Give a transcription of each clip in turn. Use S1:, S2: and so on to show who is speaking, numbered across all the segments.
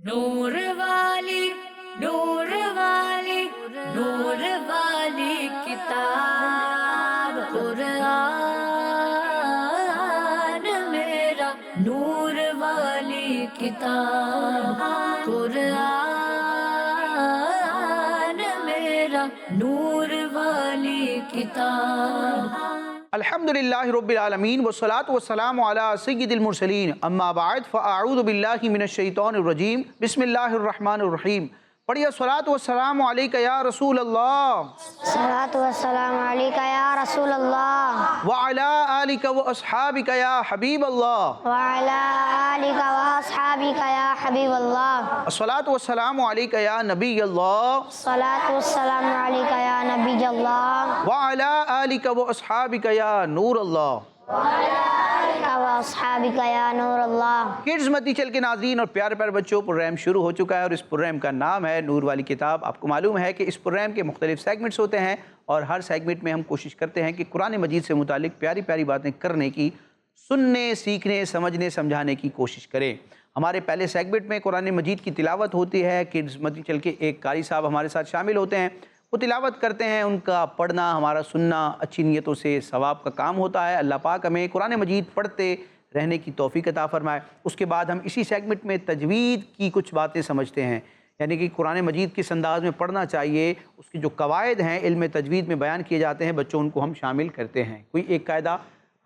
S1: نور والی نور والی نور والی کتاب قرآن میرا نور والی کتاب قرآن میرا نور والی کتاب۔
S2: الحمدللہ رب العالمین والصلاة والسلام علی سید المرسلین اما بعد فاعوذ باللہ من الشیطان الرجیم بسم اللہ الرحمن الرحیم۔ پڑھیے الصلاة والسلام علیکہ یا رسول اللہ
S3: الصلاۃ والسلام علیکہ یا رسول اللہ
S2: وعلی آلکہ واصحابکہ یا حبیب اللہ
S3: وعلی آلکہ واصحابکہ یا حبیب اللہ
S2: الصلاة والسلام علیکہ یا نبی اللہ
S3: الصلاۃ والسلام علیکہ یا نبی اللہ
S2: وعلی آلکہ واصحابکہ یا نور اللہ
S3: واصحابکہ یا نور اللہ۔
S2: کڈز مدنی چینل کے ناظرین اور پیارے پیارے بچوں، پروگرام شروع ہو چکا ہے اور اس پروگرام کا نام ہے نور والی کتاب۔ آپ کو معلوم ہے کہ اس پروگرام کے مختلف سیگمنٹس ہوتے ہیں اور ہر سیگمنٹ میں ہم کوشش کرتے ہیں کہ قرآن مجید سے متعلق پیاری پیاری باتیں کرنے کی، سننے، سیکھنے، سمجھنے، سمجھانے کی کوشش کریں۔ ہمارے پہلے سیگمنٹ میں قرآن مجید کی تلاوت ہوتی ہے۔ کڈز مدنی چینل کے ایک قاری صاحب ہمارے ساتھ شامل ہوتے ہیں، وہ تلاوت کرتے ہیں، ان کا پڑھنا، ہمارا سننا اچھی نیتوں سے ثواب کا کام ہوتا ہے۔ اللہ پاک ہمیں قرآن مجید پڑھتے رہنے کی توفیق عطا فرمائے۔ اس کے بعد ہم اسی سیگمنٹ میں تجوید کی کچھ باتیں سمجھتے ہیں، یعنی کہ قرآن مجید کس انداز میں پڑھنا چاہیے، اس کی جو قواعد ہیں علم تجوید میں بیان کیے جاتے ہیں، بچوں ان کو ہم شامل کرتے ہیں، کوئی ایک قاعدہ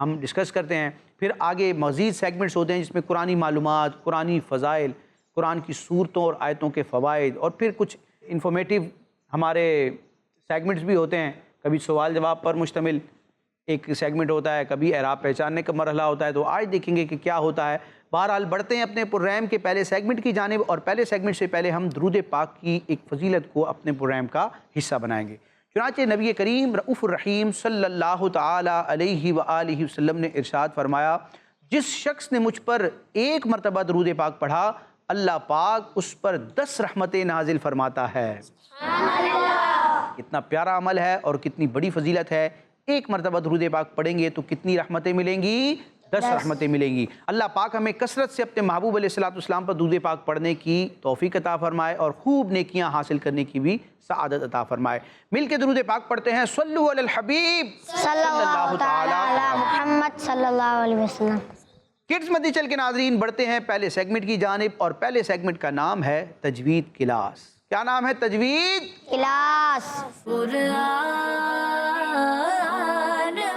S2: ہم ڈسکس کرتے ہیں۔ پھر آگے مزید سیگمنٹس ہوتے ہیں جس میں قرآنی معلومات، قرآنی فضائل، قرآن کی صورتوں اور آیتوں کے فوائد، اور پھر کچھ انفارمیٹیو ہمارے سیگمنٹس بھی ہوتے ہیں، کبھی سوال جواب پر مشتمل ایک سیگمنٹ ہوتا ہے، کبھی اعراب پہچاننے کا مرحلہ ہوتا ہے، تو آج دیکھیں گے کہ کیا ہوتا ہے۔ بہرحال بڑھتے ہیں اپنے پروگرام کے پہلے سیگمنٹ کی جانب، اور پہلے سیگمنٹ سے پہلے ہم درود پاک کی ایک فضیلت کو اپنے پروگرام کا حصہ بنائیں گے۔ چنانچہ نبی کریم رؤوف الرحیم صلی اللہ تعالی علیہ وآلہ وسلم نے ارشاد فرمایا، جس شخص نے مجھ پر ایک مرتبہ درود پاک پڑھا، اللہ پاک اس پر 10 رحمتیں نازل فرماتا ہے۔ کتنا پیارا عمل ہے اور کتنی بڑی فضیلت ہے۔ ایک مرتبہ درود پاک پڑھیں گے تو کتنی رحمتیں ملیں گی؟ 10 رحمتیں ملیں گی۔ اللہ پاک ہمیں کثرت سے اپنے محبوب علیہ السلام پر درود پاک پڑھنے کی توفیق عطا فرمائے اور خوب نیکیاں حاصل کرنے کی بھی سعادت عطا فرمائے۔ مل کے درود پاک پڑھتے ہیں، صلو علی الحبیب
S3: صلی اللہ تعالی علی محمد صلی اللہ علیہ وسلم۔
S2: کڈز مدنی چینل کے ناظرین، بڑھتے ہیں پہلے سیگمنٹ کی جانب، اور پہلے سیگمنٹ کا نام ہے تجوید کلاس۔ کیا نام ہے؟ تجوید
S3: کلاس۔
S1: قرآن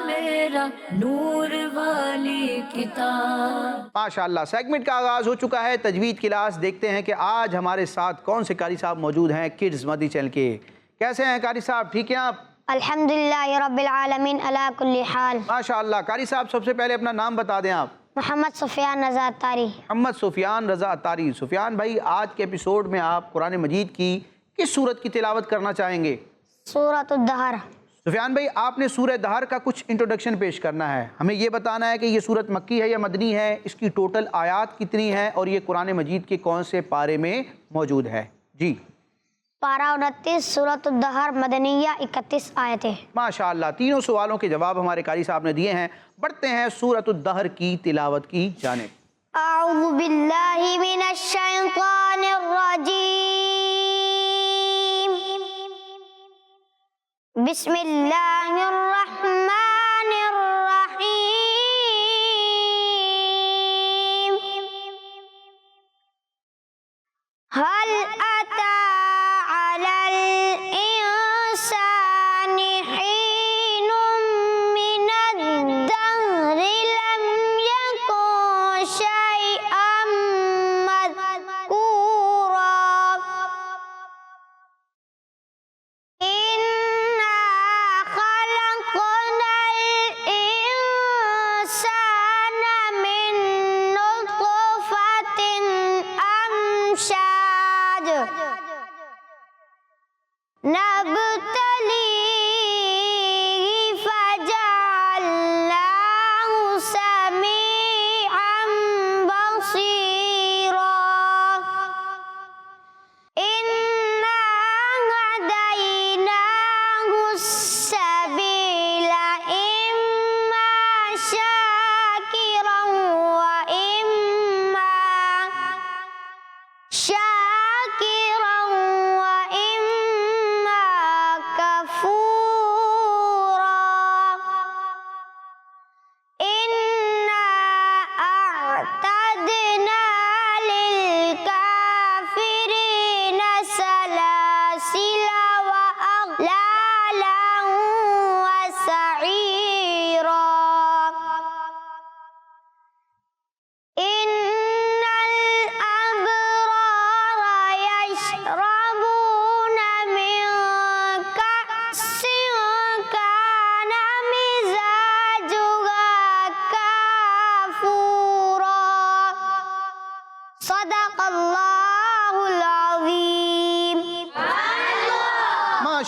S1: میرا نور والی کتاب۔
S2: ماشاءاللہ، سیگمنٹ کا آغاز ہو چکا ہے تجوید کلاس۔ دیکھتے ہیں کہ آج ہمارے ساتھ کون سے قاری صاحب موجود ہیں کڈز مدنی چینل کے۔ کیسے ہیں قاری صاحب؟ ٹھیک ہیں آپ؟
S3: الحمدللہ رب العالمین علی کل حال۔
S2: ماشاءاللہ۔ قاری صاحب سب سے پہلے اپنا نام بتا دیں آپ۔
S3: محمد سفیان رضا اتاری۔
S2: محمد سفیان رضا اتاری۔ سفیان بھائی، آج کے ایپیسوڈ میں آپ قرآن مجید کی کس سورت کی تلاوت کرنا چاہیں گے؟
S3: سورۃ الدہر۔
S2: سفیان بھائی، آپ نے سورہ دہر کا کچھ انٹروڈکشن پیش کرنا ہے، ہمیں یہ بتانا ہے کہ یہ سورت مکی ہے یا مدنی ہے، اس کی ٹوٹل آیات کتنی ہیں، اور یہ قرآن مجید کے کون سے پارے میں موجود ہے؟ جی۔
S3: پارہ 29، سورۃ الدہر، مدنیہ 31 آیتیں۔
S2: ماشاءاللہ، تینوں سوالوں کے جواب ہمارے قاری صاحب نے دیے ہیں۔ بڑھتے ہیں سورۃ الدہر کی تلاوت کی جانب۔
S3: اعوذ باللہ من الشیطان الرجیم، بسم اللہ الرحمن الرحیم۔ هل أتى على الإنسان حين من الدهر لم يكن شيئا مذكورا إنا خلقنا الإنسان من نطفة أمشاج نبتليه فجعلناه سميعا بصيرا إنا هديناه السبيل إما شاكرا وإما شاكرا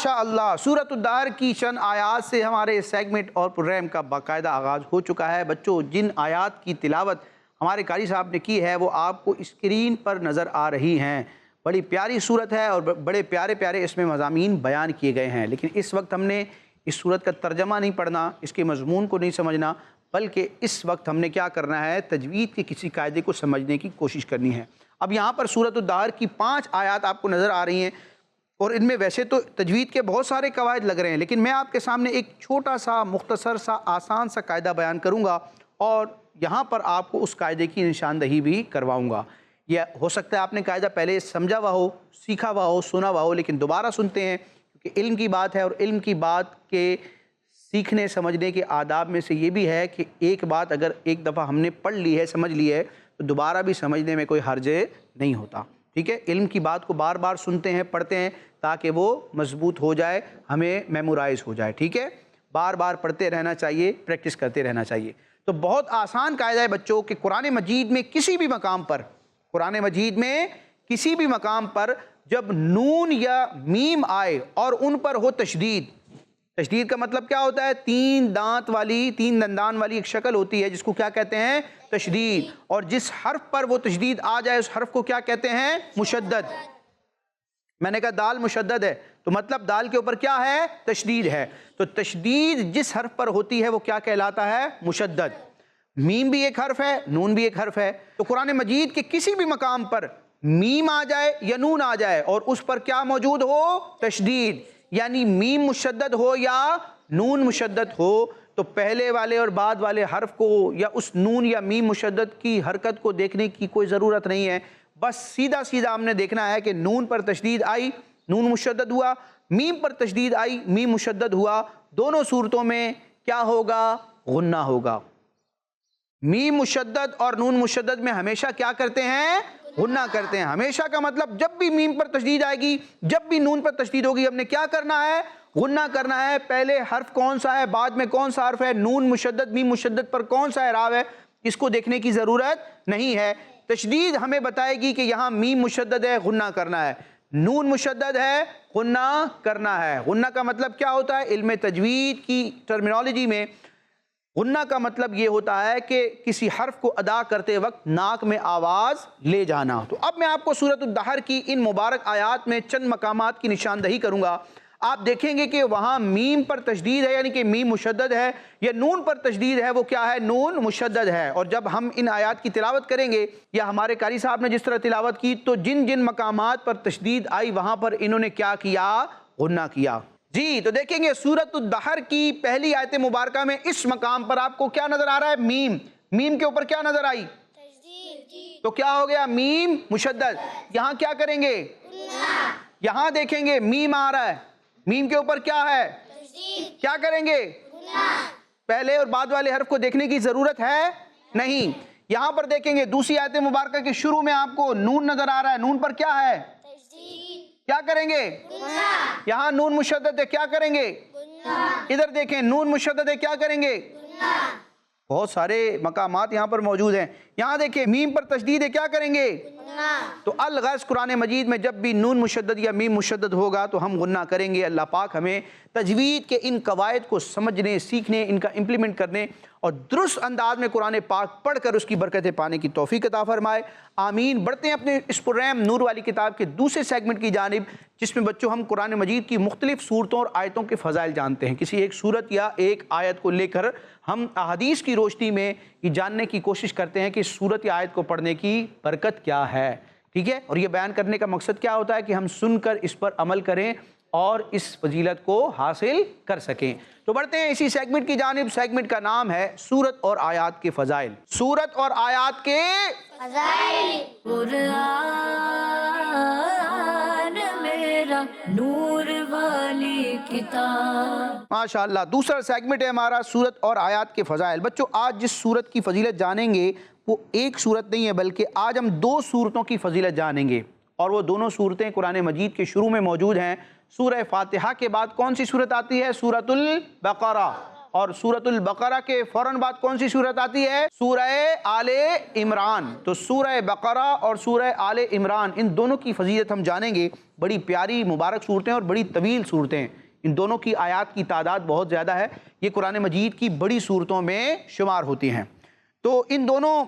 S2: ماشاء اللہ، سورۃ الدہر کی چند آیات سے ہمارے سیگمنٹ اور پروگرام کا باقاعدہ آغاز ہو چکا ہے۔ بچوں، جن آیات کی تلاوت ہمارے قاری صاحب نے کی ہے وہ آپ کو اسکرین پر نظر آ رہی ہیں۔ بڑی پیاری صورت ہے اور بڑے پیارے پیارے اس میں مضامین بیان کیے گئے ہیں، لیکن اس وقت ہم نے اس صورت کا ترجمہ نہیں پڑھنا، اس کے مضمون کو نہیں سمجھنا، بلکہ اس وقت ہم نے کیا کرنا ہے، تجوید کے کسی قاعدے کو سمجھنے کی کوشش کرنی ہے۔ اب یہاں پر سورۃ الدہر کی 5 آیات آپ کو نظر آ رہی ہیں، اور ان میں ویسے تو تجوید کے بہت سارے قواعد لگ رہے ہیں، لیکن میں آپ کے سامنے ایک چھوٹا سا مختصر سا آسان سا قاعدہ بیان کروں گا اور یہاں پر آپ کو اس قاعدے کی نشاندہی بھی کرواؤں گا۔ یہ ہو سکتا ہے آپ نے قاعدہ پہلے سمجھا ہوا ہو، سیکھا ہوا ہو، سنا ہوا ہو، لیکن دوبارہ سنتے ہیں کیونکہ علم کی بات ہے، اور علم کی بات کے سیکھنے سمجھنے کے آداب میں سے یہ بھی ہے کہ ایک بات اگر ایک دفعہ ہم نے پڑھ لی ہے، سمجھ لی ہے، تو دوبارہ بھی سمجھنے میں کوئی حرج نہیں ہوتا۔ ٹھیک ہے، علم کی بات کو بار بار سنتے ہیں، پڑھتے ہیں تاکہ وہ مضبوط ہو جائے، ہمیں میمورائز ہو جائے۔ ٹھیک ہے، بار بار پڑھتے رہنا چاہیے، پریکٹس کرتے رہنا چاہیے۔ تو بہت آسان قاعدہ ہے بچوں کہ قرآن مجید میں کسی بھی مقام پر، قرآن مجید میں کسی بھی مقام پر جب نون یا میم آئے اور ان پر ہو تشدید، تشدید کا مطلب کیا ہوتا ہے، 3 دندان والی ایک شکل ہوتی ہے جس کو کیا کہتے ہیں، تشدید، اور جس حرف پر وہ تشدید آ جائے اس حرف کو کیا کہتے ہیں، مشدد۔ میں نے کہا دال مشدد ہے تو مطلب دال کے اوپر کیا ہے، تشدید ہے، تو تشدید جس حرف پر ہوتی ہے وہ کیا کہلاتا ہے، مشدد۔ میم بھی ایک حرف ہے، نون بھی ایک حرف ہے، تو قرآن مجید کے کسی بھی مقام پر میم آ جائے یا نون آ جائے اور اس پر کیا موجود ہو، تشدید، یعنی میم مشدد ہو یا نون مشدد ہو، تو پہلے والے اور بعد والے حرف کو یا اس نون یا میم مشدد کی حرکت کو دیکھنے کی کوئی ضرورت نہیں ہے، بس سیدھا سیدھا ہم نے دیکھنا ہے کہ نون پر تشدید آئی، نون مشدد ہوا، میم پر تشدید آئی، میم مشدد ہوا، دونوں صورتوں میں کیا ہوگا، غنہ ہوگا۔ میم مشدد اور نون مشدد میں ہمیشہ کیا کرتے ہیں، غنہ کرتے ہیں۔ ہمیشہ کا مطلب جب بھی میم پر تشدید آئے گی، جب بھی نون پر تشدید ہوگی، ہم نے کیا کرنا ہے، غنہ کرنا ہے۔ پہلے حرف کون سا ہے، بعد میں کون سا حرف ہے، نون مشدد میم مشدد پر کون سا اعراب ہے، اس کو دیکھنے کی ضرورت نہیں ہے۔ تشدید ہمیں بتائے گی کہ یہاں میم مشدد ہے، غنہ کرنا ہے، نون مشدد ہے، غنہ کرنا ہے۔ غنہ کا مطلب کیا ہوتا ہے، علم تجوید کی ٹرمینالوجی میں غنہ کا مطلب یہ ہوتا ہے کہ کسی حرف کو ادا کرتے وقت ناک میں آواز لے جانا۔ تو اب میں آپ کو سورۃ الدہر کی ان مبارک آیات میں چند مقامات کی نشاندہی کروں گا۔ آپ دیکھیں گے کہ وہاں میم پر تشدید ہے، یعنی کہ میم مشدد ہے، یا نون پر تشدید ہے، وہ کیا ہے، نون مشدد ہے۔ اور جب ہم ان آیات کی تلاوت کریں گے یا ہمارے قاری صاحب نے جس طرح تلاوت کی، تو جن جن مقامات پر تشدید آئی وہاں پر انہوں نے کیا کیا، غنہ کیا۔ جی تو دیکھیں گے سورۃ الدہر کی پہلی آیت مبارکہ میں اس مقام پر آپ کو کیا نظر آ رہا ہے، میم، میم کے اوپر کیا نظر آئی، تو کیا ہو گیا، میم مشدد۔ یہاں کیا کریں گے، یہاں دیکھیں گے میم آ رہا ہے، میم کے اوپر کیا ہے، کیا کریں گے، پہلے اور بعد والے حرف کو دیکھنے کی ضرورت ہے نہیں۔ یہاں پر دیکھیں گے دوسری آیت مبارکہ کے شروع میں آپ کو نون نظر آ رہا ہے، نون پر کیا ہے، کیا کریں گے، یہاں نون مشدد ہے، کیا کریں گے، ادھر دیکھیں نون مشدد ہے، کیا کریں گے، بہت سارے مقامات یہاں پر موجود ہیں۔ یہاں دیکھیں میم پر تشدید ہے، کیا کریں گے، تو الغرض قرآن مجید میں جب بھی نون مشدد یا میم مشدد ہوگا تو ہم غنہ کریں گے۔ اللہ پاک ہمیں تجوید کے ان قواعد کو سمجھنے، سیکھنے، ان کا امپلیمنٹ کرنے اور درست انداز میں قرآن پاک پڑھ کر اس کی برکتیں پانے کی توفیق عطا فرمائے، آمین۔ بڑھتے ہیں اپنے اس پروگرام نور والی کتاب کے دوسرے سیگمنٹ کی جانب، جس میں بچوں ہم قرآن مجید کی مختلف صورتوں اور آیتوں کے فضائل جانتے ہیں۔ کسی ایک صورت یا ایک آیت کو لے کر ہم احادیث کی روشنی میں یہ جاننے کی کوشش کرتے ہیں کہ اس صورت یا آیت کو پڑھنے کی برکت کیا ہے، ٹھیک ہے، اور یہ بیان کرنے کا مقصد کیا ہوتا ہے کہ ہم سن کر اس پر عمل کریں اور اس فضیلت کو حاصل کر سکیں۔ تو بڑھتے ہیں اسی سیگمنٹ کی جانب، سیگمنٹ کا نام ہے سورت اور آیات کے فضائل۔ سورت اور آیات کے
S3: فضائل۔
S1: قرآن میرا نور والی کتاب۔
S2: ماشاءاللہ، دوسرا سیگمنٹ ہے ہمارا سورت اور آیات کے فضائل۔ بچوں آج جس سورت کی فضیلت جانیں گے وہ ایک سورت نہیں ہے، بلکہ آج ہم 2 سورتوں کی فضیلت جانیں گے، اور وہ دونوں صورتیں قرآن مجید کے شروع میں موجود ہیں۔ سورہ فاتحہ کے بعد کون سی سورت آتی ہے، سورۃ البقرہ، اور سورۃ البقرہ کے فوراً بعد کون سی سورت آتی ہے؟ سورہ آل عمران۔ تو سورہ بقرہ اور سورہ آل عمران ان دونوں کی فضیلت ہم جانیں گے۔ بڑی پیاری مبارک صورتیں اور بڑی طویل صورتیں ہیں، ان دونوں کی آیات کی تعداد بہت زیادہ ہے، یہ قرآن مجید کی بڑی صورتوں میں شمار ہوتی ہیں۔ تو ان دونوں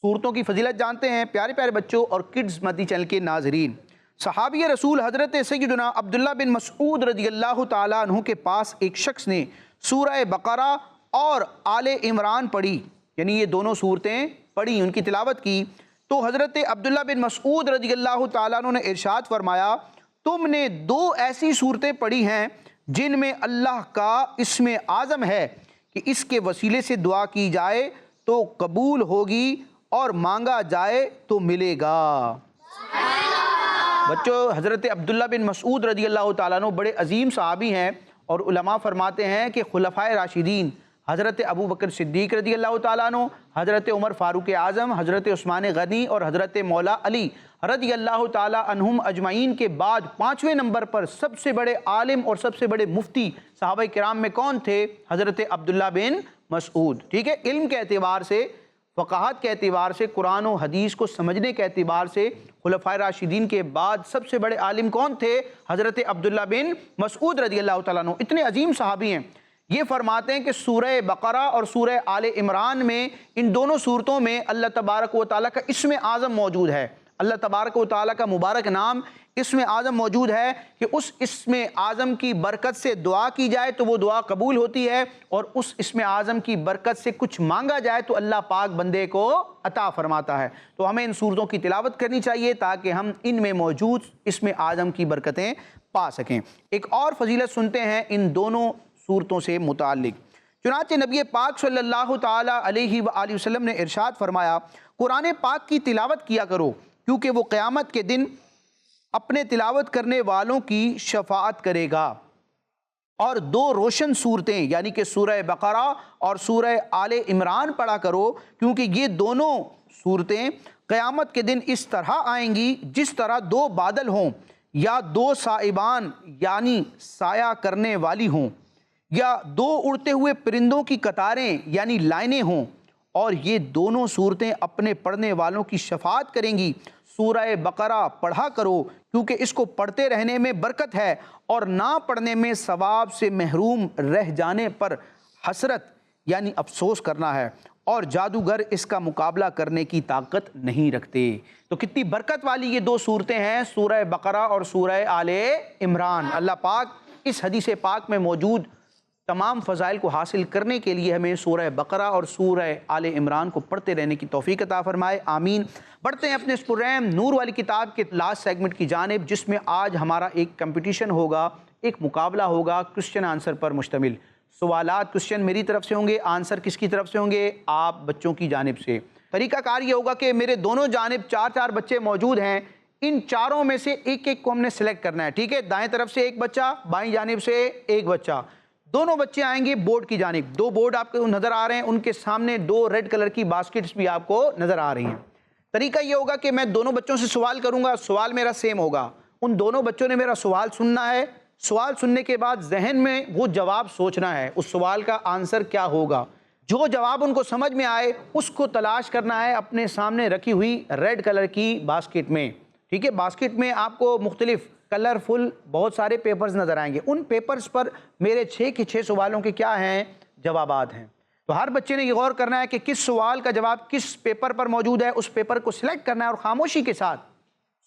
S2: صورتوں کی فضیلت جانتے ہیں پیارے پیارے بچوں اور کڈز مدنی چینل کے ناظرین۔ صحابی رسول حضرت سیدنا عبداللہ بن مسعود رضی اللہ تعالیٰ عنہ کے پاس ایک شخص نے سورہ بقرہ اور آل عمران پڑھی، یعنی یہ دونوں صورتیں پڑھی، ان کی تلاوت کی۔ تو حضرت عبداللہ بن مسعود رضی اللہ تعالیٰ عنہ نے ارشاد فرمایا، تم نے دو ایسی صورتیں پڑھی ہیں جن میں اللہ کا اسم اعظم ہے کہ اس کے وسیلے سے دعا کی جائے تو قبول ہوگی اور مانگا جائے تو ملے گا۔ بچوں، حضرت عبداللہ بن مسعود رضی اللہ تعالیٰ عنہ بڑے عظیم صحابی ہیں، اور علماء فرماتے ہیں کہ خلفائے راشدین حضرت ابو بکر صدیق رضی اللہ تعالیٰ عنہ، حضرت عمر فاروق اعظم، حضرت عثمان غنی اور حضرت مولا علی رضی اللہ تعالیٰ عنہم اجمعین کے بعد 5ویں نمبر پر سب سے بڑے عالم اور سب سے بڑے مفتی صحابہ کرام میں کون تھے؟ حضرت عبداللہ بن مسعود۔ ٹھیک ہے، علم کے اعتبار سے، فقاہت کے اعتبار سے، قرآن و حدیث کو سمجھنے کے اعتبار سے خلفائے راشدین کے بعد سب سے بڑے عالم کون تھے؟ حضرت عبداللہ بن مسعود رضی اللہ تعالیٰ عنہ، اتنے عظیم صحابی ہیں۔ یہ فرماتے ہیں کہ سورہ بقرہ اور سورہ آل عمران میں، ان دونوں صورتوں میں اللہ تبارک و تعالیٰ کا اسم اعظم موجود ہے، اللہ تبارک و تعالیٰ کا مبارک نام اسم اعظم موجود ہے کہ اس اسم اعظم کی برکت سے دعا کی جائے تو وہ دعا قبول ہوتی ہے، اور اس اسم اعظم کی برکت سے کچھ مانگا جائے تو اللہ پاک بندے کو عطا فرماتا ہے۔ تو ہمیں ان صورتوں کی تلاوت کرنی چاہیے تاکہ ہم ان میں موجود اسم اعظم کی برکتیں پا سکیں۔ ایک اور فضیلت سنتے ہیں ان دونوں صورتوں سے متعلق۔ چنانچہ نبی پاک صلی اللہ تعالیٰ علیہ وآلہ وسلم نے ارشاد فرمایا، قرآن پاک کی تلاوت کیا کرو کیونکہ وہ قیامت کے دن اپنے تلاوت کرنے والوں کی شفاعت کرے گا۔ اور دو روشن صورتیں یعنی کہ سورہ بقرہ اور سورہ آل عمران پڑھا کرو کیونکہ یہ دونوں صورتیں قیامت کے دن اس طرح آئیں گی جس طرح دو بادل ہوں، یا دو سائبان یعنی سایہ کرنے والی ہوں، یا دو اڑتے ہوئے پرندوں کی قطاریں یعنی لائنیں ہوں، اور یہ دونوں صورتیں اپنے پڑھنے والوں کی شفاعت کریں گی۔ سورہ بقرہ پڑھا کرو کیونکہ اس کو پڑھتے رہنے میں برکت ہے، اور نہ پڑھنے میں ثواب سے محروم رہ جانے پر حسرت یعنی افسوس کرنا ہے، اور جادوگر اس کا مقابلہ کرنے کی طاقت نہیں رکھتے۔ تو کتنی برکت والی یہ دو صورتیں ہیں، سورہ بقرہ اور سورہ آل عمران۔ اللہ پاک اس حدیث پاک میں موجود تمام فضائل کو حاصل کرنے کے لیے ہمیں سورہ بقرہ اور سورہ آل عمران کو پڑھتے رہنے کی توفیق عطا فرمائے، آمین۔ بڑھتے ہیں اپنے اس پروگرام نور والی کتاب کے لاسٹ سیگمنٹ کی جانب، جس میں آج ہمارا ایک کمپٹیشن ہوگا، ایک مقابلہ ہوگا کوسچن آنسر پر مشتمل۔ سوالات کوسچن میری طرف سے ہوں گے، آنسر کس کی طرف سے ہوں گے؟ آپ بچوں کی جانب سے۔ طریقہ کار یہ ہوگا کہ میرے دونوں جانب 4 بچے موجود ہیں، ان چاروں میں سے ایک ایک کو ہم نے سلیکٹ کرنا ہے، ٹھیک ہے؟ دائیں طرف سے ایک بچہ، بائیں جانب سے ایک بچہ، دونوں بچے آئیں گے بورڈ کی جانب۔ 2 بورڈ آپ کو نظر آ رہے ہیں، ان کے سامنے 2 ریڈ کلر کی باسکٹس بھی آپ کو نظر آ رہی ہیں۔ طریقہ یہ ہوگا کہ میں دونوں بچوں سے سوال کروں گا، سوال میرا سیم ہوگا، ان دونوں بچوں نے میرا سوال سننا ہے، سوال سننے کے بعد ذہن میں وہ جواب سوچنا ہے، اس سوال کا آنسر کیا ہوگا۔ جو جواب ان کو سمجھ میں آئے اس کو تلاش کرنا ہے اپنے سامنے رکھی ہوئی ریڈ کلر کی باسکٹ میں، ٹھیک ہے؟ باسکٹ میں آپ کو مختلف کلرفل بہت سارے پیپرز نظر آئیں گے، ان پیپرز پر میرے 6 کے 6 سوالوں کے کیا ہیں؟ جوابات ہیں۔ تو ہر بچے نے یہ غور کرنا ہے کہ کس سوال کا جواب کس پیپر پر موجود ہے، اس پیپر کو سلیکٹ کرنا ہے اور خاموشی کے ساتھ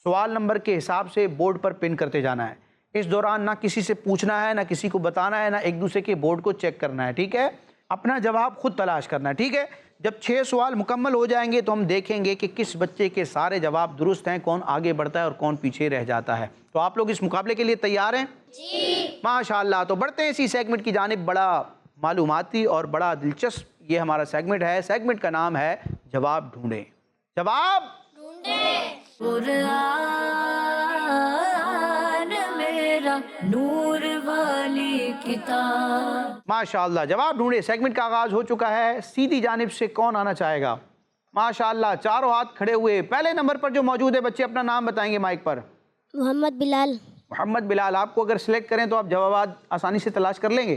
S2: سوال نمبر کے حساب سے بورڈ پر پن کرتے جانا ہے۔ اس دوران نہ کسی سے پوچھنا ہے، نہ کسی کو بتانا ہے، نہ ایک دوسرے کے بورڈ کو چیک کرنا ہے، ٹھیک ہے؟ اپنا جواب خود تلاش کرنا ہے، ٹھیک ہے؟ جب 6 سوال مکمل ہو جائیں گے تو ہم دیکھیں گے کہ کس بچے کے سارے جواب درست ہیں، کون آگے بڑھتا ہے اور کون پیچھے رہ جاتا ہے۔ تو آپ لوگ اس مقابلے کے لیے تیار ہیں؟ جی ماشاءاللہ۔ تو بڑھتے ہیں اسی سیگمنٹ کی جانب، بڑا معلوماتی اور بڑا دلچسپ یہ ہمارا سیگمنٹ ہے۔ سیگمنٹ کا نام ہے جواب ڈھونڈیں۔ جواب
S1: قرآن میرا نور والی کتاب۔
S2: ماشاءاللہ، جواب ڈھونڈے سیگمنٹ کا آغاز ہو چکا ہے۔ سیدھی جانب سے کون آنا چاہے گا؟ ماشاءاللہ، چاروں ہاتھ کھڑے ہوئے۔ پہلے نمبر پر جو موجود ہے بچے اپنا نام بتائیں گے مائک پر۔
S3: محمد بلال۔
S2: محمد بلال، آپ کو اگر سلیکٹ کریں تو آپ جوابات آسانی سے تلاش کر لیں گے؟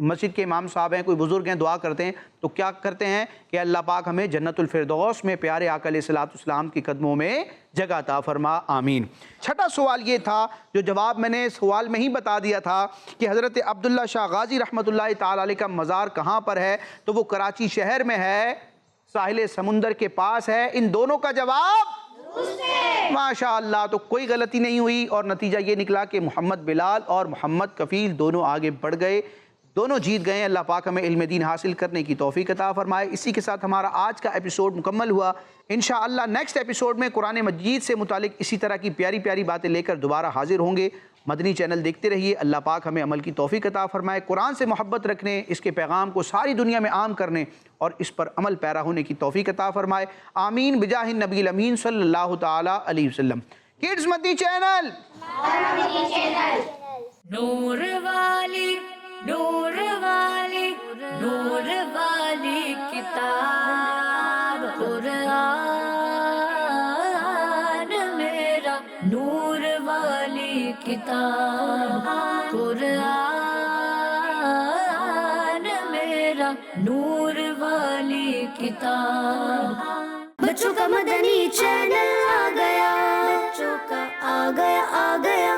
S2: مسجد کے امام صاحب ہیں، کوئی بزرگ ہیں، دعا کرتے ہیں تو کیا کرتے ہیں کہ اللہ پاک ہمیں جنت الفردوس میں پیارے آقا علیہ الصلوۃ والسلام کی قدموں میں جگہ عطا فرما، آمین۔ چھٹا سوال یہ تھا جو جواب میں نے سوال میں ہی بتا دیا تھا کہ حضرت عبداللہ شاہ غازی رحمۃ اللہ تعالی علیہ کا مزار کہاں پر ہے، تو وہ کراچی شہر میں ہے، ساحل سمندر کے پاس ہے۔ ان دونوں کا جواب ماشاء اللہ، تو کوئی غلطی نہیں ہوئی، اور نتیجہ یہ نکلا کہ محمد بلال اور محمد کفیل دونوں آگے بڑھ گئے، دونوں جیت گئے۔ اللہ پاک ہمیں علم دین حاصل کرنے کی توفیق عطا فرمائے۔ اسی کے ساتھ ہمارا آج کا ایپیسوڈ مکمل ہوا۔ انشاءاللہ نیکسٹ ایپیسوڈ میں قرآن مجید سے متعلق اسی طرح کی پیاری پیاری باتیں لے کر دوبارہ حاضر ہوں گے۔ مدنی چینل دیکھتے رہیے۔ اللہ پاک ہمیں عمل کی توفیق عطا فرمائے، قرآن سے محبت رکھنے، اس کے پیغام کو ساری دنیا میں عام کرنے اور اس پر عمل پیرا ہونے کی توفیق عطا فرمائے، آمین بجاہ النبی الامین صلی اللہ تعالی علیہ وسلم۔ کڈز مدنی چینل،
S1: نور والی نور والی نور والی کتاب قرآن میرا، نور والی کتاب قرآن میرا، نور والی کتاب۔ بچوں کا مدنی چینل آ گیا، بچوں کا آ گیا